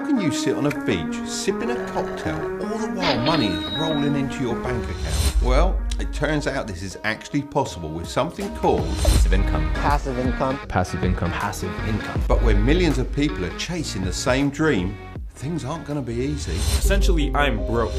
How can you sit on a beach, sipping a cocktail, all the while money is rolling into your bank account? Well, it turns out this is actually possible with something called passive income. Passive income. Passive income. Passive income. But when millions of people are chasing the same dream, things aren't going to be easy. Essentially, I'm broke.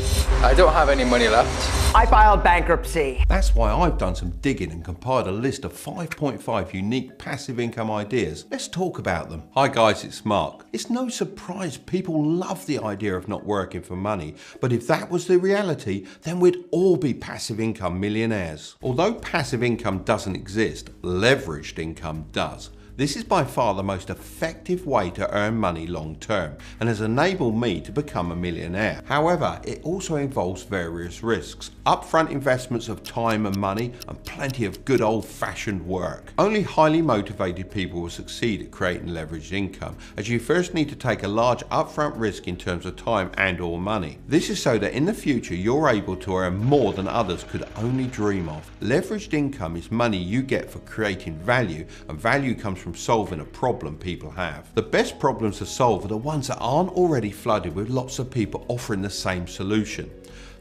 I don't have any money left. I filed bankruptcy. That's why I've done some digging and compiled a list of 5.5 unique passive income ideas. Let's talk about them. Hi guys, it's Mark. It's no surprise people love the idea of not working for money, but if that was the reality, then we'd all be passive income millionaires. Although passive income doesn't exist, leveraged income does. This is by far the most effective way to earn money long term and has enabled me to become a millionaire. However, it also involves various risks, upfront investments of time and money, and plenty of good old-fashioned work. Only highly motivated people will succeed at creating leveraged income, as you first need to take a large upfront risk in terms of time and/or money. This is so that in the future you're able to earn more than others could only dream of. Leveraged income is money you get for creating value, and value comes from solving a problem people have. The best problems to solve are the ones that aren't already flooded with lots of people offering the same solution.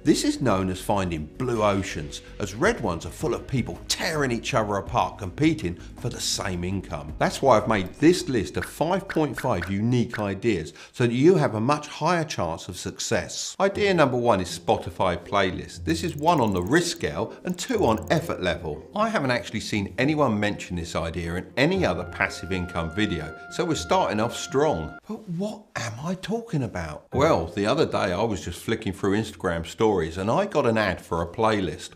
This is known as finding blue oceans, as red ones are full of people tearing each other apart, competing for the same income. That's why I've made this list of 5.5 unique ideas so that you have a much higher chance of success. Idea number 1 is Spotify playlist. This is 1 on the risk scale and 2 on effort level. I haven't actually seen anyone mention this idea in any other passive income video, so we're starting off strong. But what am I talking about? Well, the other day I was just flicking through Instagram stories and I got an ad for a playlist.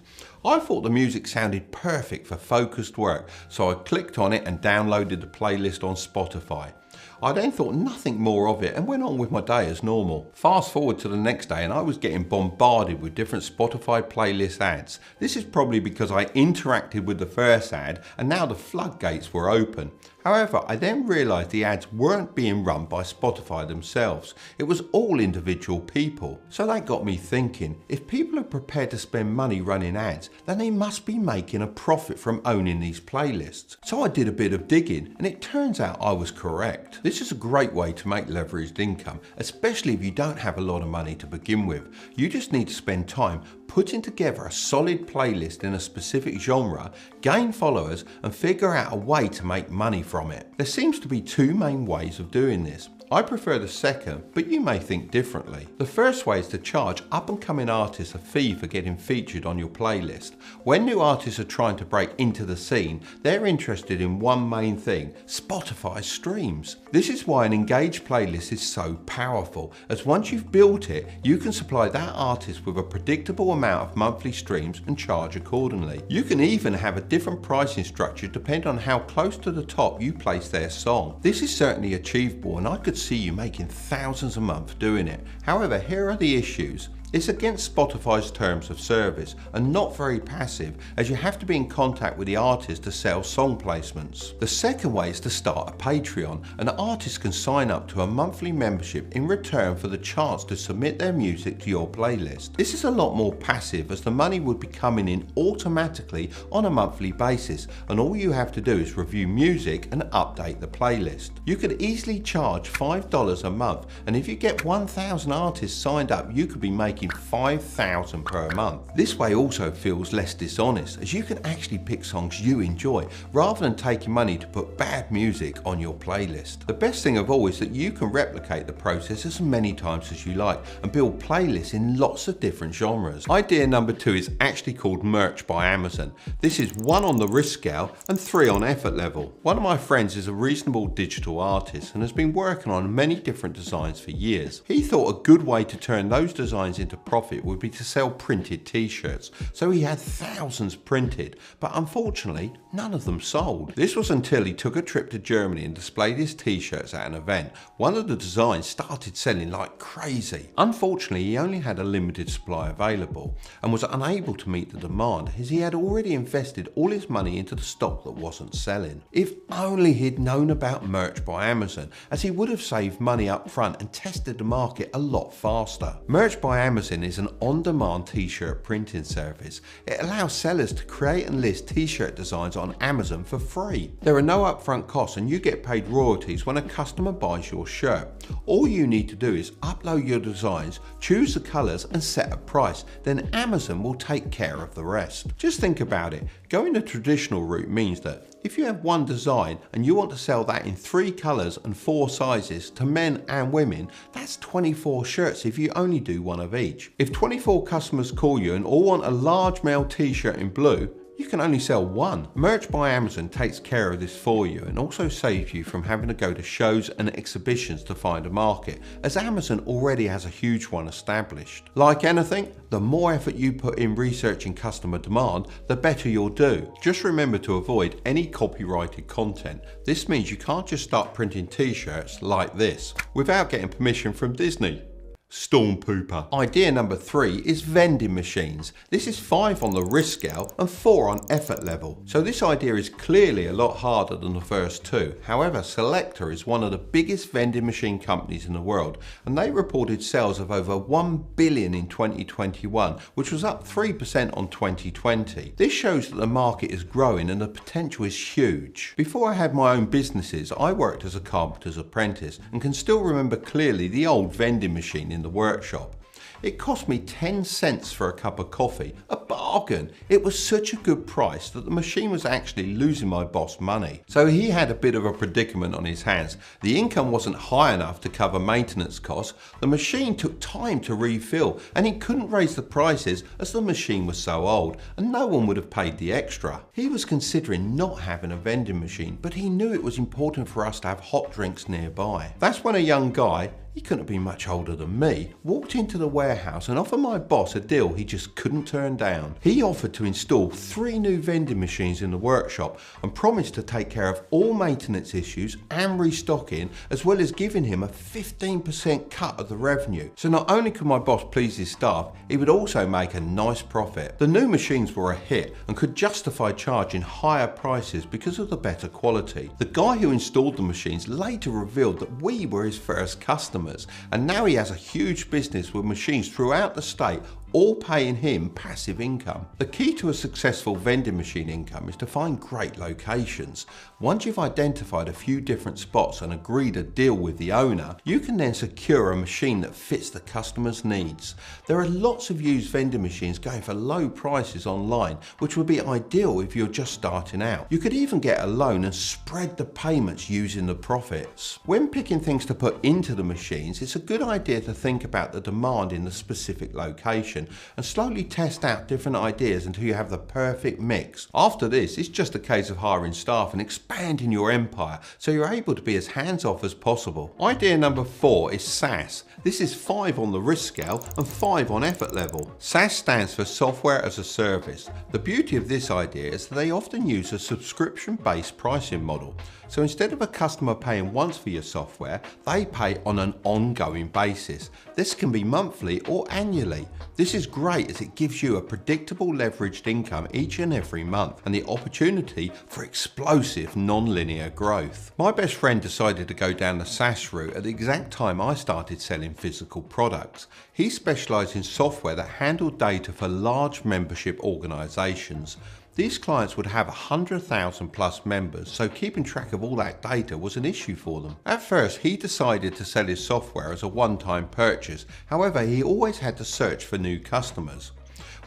I thought the music sounded perfect for focused work, so I clicked on it and downloaded the playlist on Spotify. I then thought nothing more of it and went on with my day as normal. Fast forward to the next day and I was getting bombarded with different Spotify playlist ads. This is probably because I interacted with the first ad and now the floodgates were open. However, I then realised the ads weren't being run by Spotify themselves. It was all individual people. So that got me thinking, if people are prepared to spend money running ads, then they must be making a profit from owning these playlists. So I did a bit of digging and it turns out I was correct. This is a great way to make leveraged income, especially if you don't have a lot of money to begin with. You just need to spend time putting together a solid playlist in a specific genre, gain followers, and figure out a way to make money from it. There seems to be 2 main ways of doing this. I prefer the second, but you may think differently. The first way is to charge up-and-coming artists a fee for getting featured on your playlist. When new artists are trying to break into the scene, they're interested in one main thing: Spotify streams. This is why an engaged playlist is so powerful, as once you've built it, you can supply that artist with a predictable amount of monthly streams and charge accordingly. You can even have a different pricing structure depending on how close to the top you place their song. This is certainly achievable and I could see you making thousands a month doing it. However, here are the issues. It's against Spotify's terms of service and not very passive, as you have to be in contact with the artist to sell song placements. The second way is to start a Patreon. An artist can sign up to a monthly membership in return for the chance to submit their music to your playlist. This is a lot more passive, as the money would be coming in automatically on a monthly basis, and all you have to do is review music and update the playlist. You could easily charge $5 a month, and if you get 1,000 artists signed up, you could be making $5,000 per month. This way also feels less dishonest, as you can actually pick songs you enjoy rather than taking money to put bad music on your playlist. The best thing of all is that you can replicate the process as many times as you like and build playlists in lots of different genres. Idea number 2 is actually called Merch by Amazon. This is 1 on the risk scale and 3 on effort level. One of my friends is a reasonable digital artist and has been working on many different designs for years. He thought a good way to turn those designs into profit would be to sell printed t-shirts, so he had thousands printed, but unfortunately none of them sold. This was until he took a trip to Germany and displayed his t-shirts at an event. One of the designs started selling like crazy. Unfortunately, he only had a limited supply available and was unable to meet the demand, as he had already invested all his money into the stock that wasn't selling. If only he'd known about Merch by Amazon, as he would have saved money up front and tested the market a lot faster. Merch by Amazon Amazon is an on-demand t-shirt printing service. It allows sellers to create and list t-shirt designs on Amazon for free. There are no upfront costs and you get paid royalties when a customer buys your shirt. All you need to do is upload your designs, choose the colours and set a price. Then Amazon will take care of the rest. Just think about it. Going the traditional route means that if you have one design and you want to sell that in 3 colours and 4 sizes to men and women, that's 24 shirts if you only do one of each. If 24 customers call you and all want a large male t-shirt in blue, you can only sell one. Merch by Amazon takes care of this for you and also saves you from having to go to shows and exhibitions to find a market, as Amazon already has a huge one established. Like anything, the more effort you put in researching customer demand, the better you'll do. Just remember to avoid any copyrighted content. This means you can't just start printing t-shirts like this without getting permission from Disney. Storm pooper. Idea number 3 is vending machines. This is 5 on the risk scale and 4 on effort level. So this idea is clearly a lot harder than the first 2. However, Selecta is one of the biggest vending machine companies in the world, and they reported sales of over 1 billion in 2021, which was up 3% on 2020. This shows that the market is growing and the potential is huge. Before I had my own businesses, I worked as a carpenter's apprentice and can still remember clearly the old vending machine in the workshop. It cost me 10 cents for a cup of coffee, a bargain. It was such a good price that the machine was actually losing my boss money. So he had a bit of a predicament on his hands. The income wasn't high enough to cover maintenance costs, the machine took time to refill, and he couldn't raise the prices as the machine was so old and no one would have paid the extra. He was considering not having a vending machine, but he knew it was important for us to have hot drinks nearby. That's when a young guy, he couldn't have been much older than me, walked into the warehouse and offered my boss a deal he just couldn't turn down. He offered to install 3 new vending machines in the workshop and promised to take care of all maintenance issues and restocking, as well as giving him a 15% cut of the revenue. So not only could my boss please his staff, he would also make a nice profit. The new machines were a hit and could justify charging higher prices because of the better quality. The guy who installed the machines later revealed that we were his first customers, and now he has a huge business with machines throughout the state, all paying him passive income. The key to a successful vending machine income is to find great locations. Once you've identified a few different spots and agreed a deal with the owner, you can then secure a machine that fits the customer's needs. There are lots of used vending machines going for low prices online, which would be ideal if you're just starting out. You could even get a loan and spread the payments using the profits. When picking things to put into the machines, it's a good idea to think about the demand in the specific location and slowly test out different ideas until you have the perfect mix. After this, it's just a case of hiring staff and expanding your empire so you're able to be as hands-off as possible. Idea number 4 is SaaS. This is 5 on the risk scale and 5 on effort level. SaaS stands for Software as a Service. The beauty of this idea is that they often use a subscription-based pricing model. So instead of a customer paying once for your software, they pay on an ongoing basis. This can be monthly or annually. This is great as it gives you a predictable leveraged income each and every month and the opportunity for explosive non-linear growth. My best friend decided to go down the SaaS route at the exact time I started selling physical products. He specialised in software that handled data for large membership organisations. These clients would have 100,000 plus members, so keeping track of all that data was an issue for them. At first, he decided to sell his software as a one-time purchase. However, he always had to search for new customers.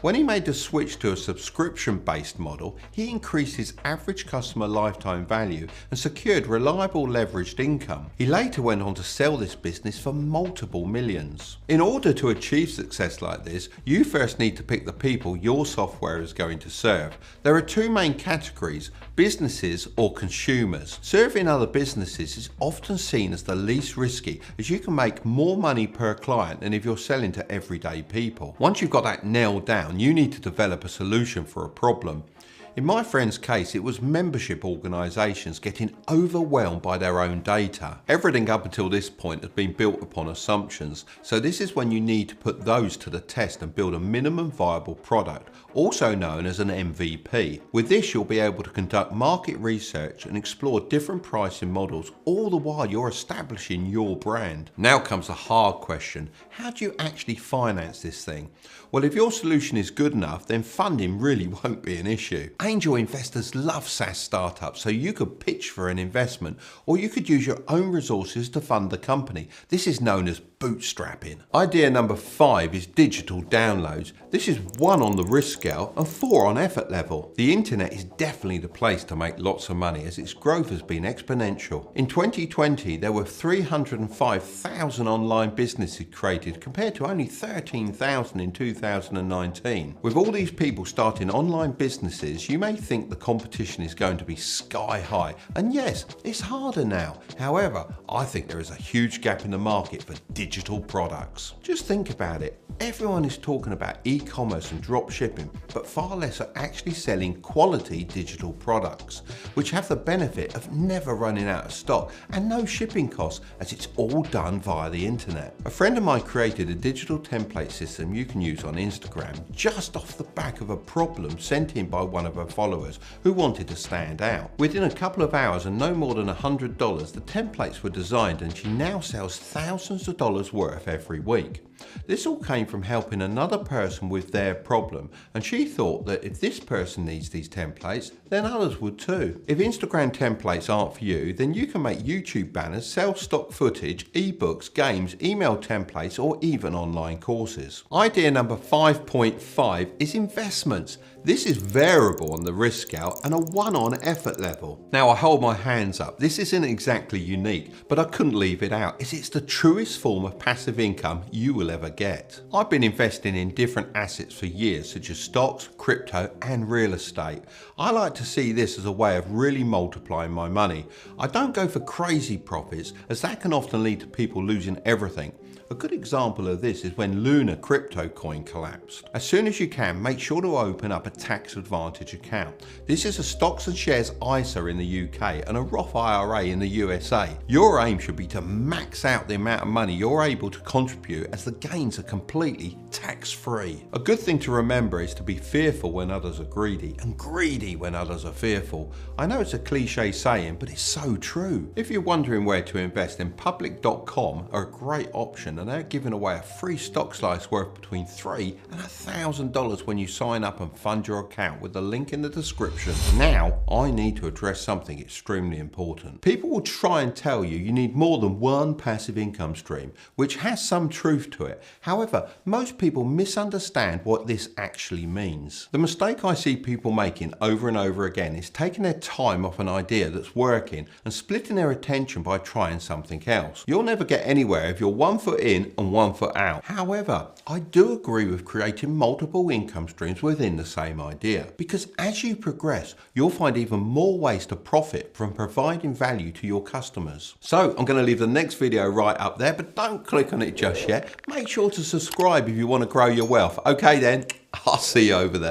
When he made the switch to a subscription-based model, he increased his average customer lifetime value and secured reliable leveraged income. He later went on to sell this business for multiple millions. In order to achieve success like this, you first need to pick the people your software is going to serve. There are 2 main categories: businesses or consumers. Serving other businesses is often seen as the least risky, as you can make more money per client than if you're selling to everyday people. Once you've got that nailed down, you need to develop a solution for a problem. In my friend's case, it was membership organisations getting overwhelmed by their own data. Everything up until this point has been built upon assumptions, so this is when you need to put those to the test and build a minimum viable product, also known as an MVP. With this, you'll be able to conduct market research and explore different pricing models, all the while you're establishing your brand. Now comes the hard question: how do you actually finance this thing? Well, if your solution is good enough, then funding really won't be an issue. Angel investors love SaaS startups, so you could pitch for an investment, or you could use your own resources to fund the company. This is known as bootstrapping. Idea number 5 is digital downloads. This is 1 on the risk scale and 4 on effort level. The internet is definitely the place to make lots of money, as its growth has been exponential. In 2020, there were 305,000 online businesses created, compared to only 13,000 in 2019. With all these people starting online businesses, you may think the competition is going to be sky high. And yes, it's harder now. However, I think there is a huge gap in the market for digital products. Just think about it. Everyone is talking about e-commerce and drop shipping, but far less are actually selling quality digital products, which have the benefit of never running out of stock and no shipping costs, as it's all done via the internet. A friend of mine created a digital template system you can use on Instagram just off the back of a problem sent in by one of her followers who wanted to stand out. Within a couple of hours and no more than $100, the templates were designed, and she now sells thousands of dollars worth every week. This all came from helping another person with their problem, and she thought that if this person needs these templates, then others would too. If Instagram templates aren't for you, then you can make YouTube banners, sell stock footage, ebooks, games, email templates, or even online courses. Idea number 5.5 is investments. This is variable on the risk scale and a 1 on effort level. Now I hold my hands up, this isn't exactly unique, but I couldn't leave it out, as it's the truest form of passive income you will ever get. I've been investing in different assets for years, such as stocks, crypto and real estate. I like to see this as a way of really multiplying my money. I don't go for crazy profits, as that can often lead to people losing everything. A good example of this is when Luna crypto coin collapsed. As soon as you can, make sure to open up a tax advantage account. This is a stocks and shares ISA in the UK and a Roth IRA in the USA. Your aim should be to max out the amount of money you're able to contribute, as the gains are completely tax-free. A good thing to remember is to be fearful when others are greedy, and greedy when others are fearful. I know it's a cliche saying, but it's so true. If you're wondering where to invest, then public.com are a great option, and they're giving away a free stock slice worth between $3,000 and $1,000 when you sign up and fund your account with the link in the description. Now, I need to address something extremely important. People will try and tell you you need more than one passive income stream, which has some truth to it. However, most people misunderstand what this actually means. The mistake I see people making over and over again is taking their time off an idea that's working and splitting their attention by trying something else. You'll never get anywhere if you're 1 foot in and 1 foot out. However, I do agree with creating multiple income streams within the same idea, because as you progress, you'll find even more ways to profit from providing value to your customers. So I'm going to leave the next video right up there, but don't click on it just yet. Make sure to subscribe if you want to grow your wealth. Okay then, I'll see you over there.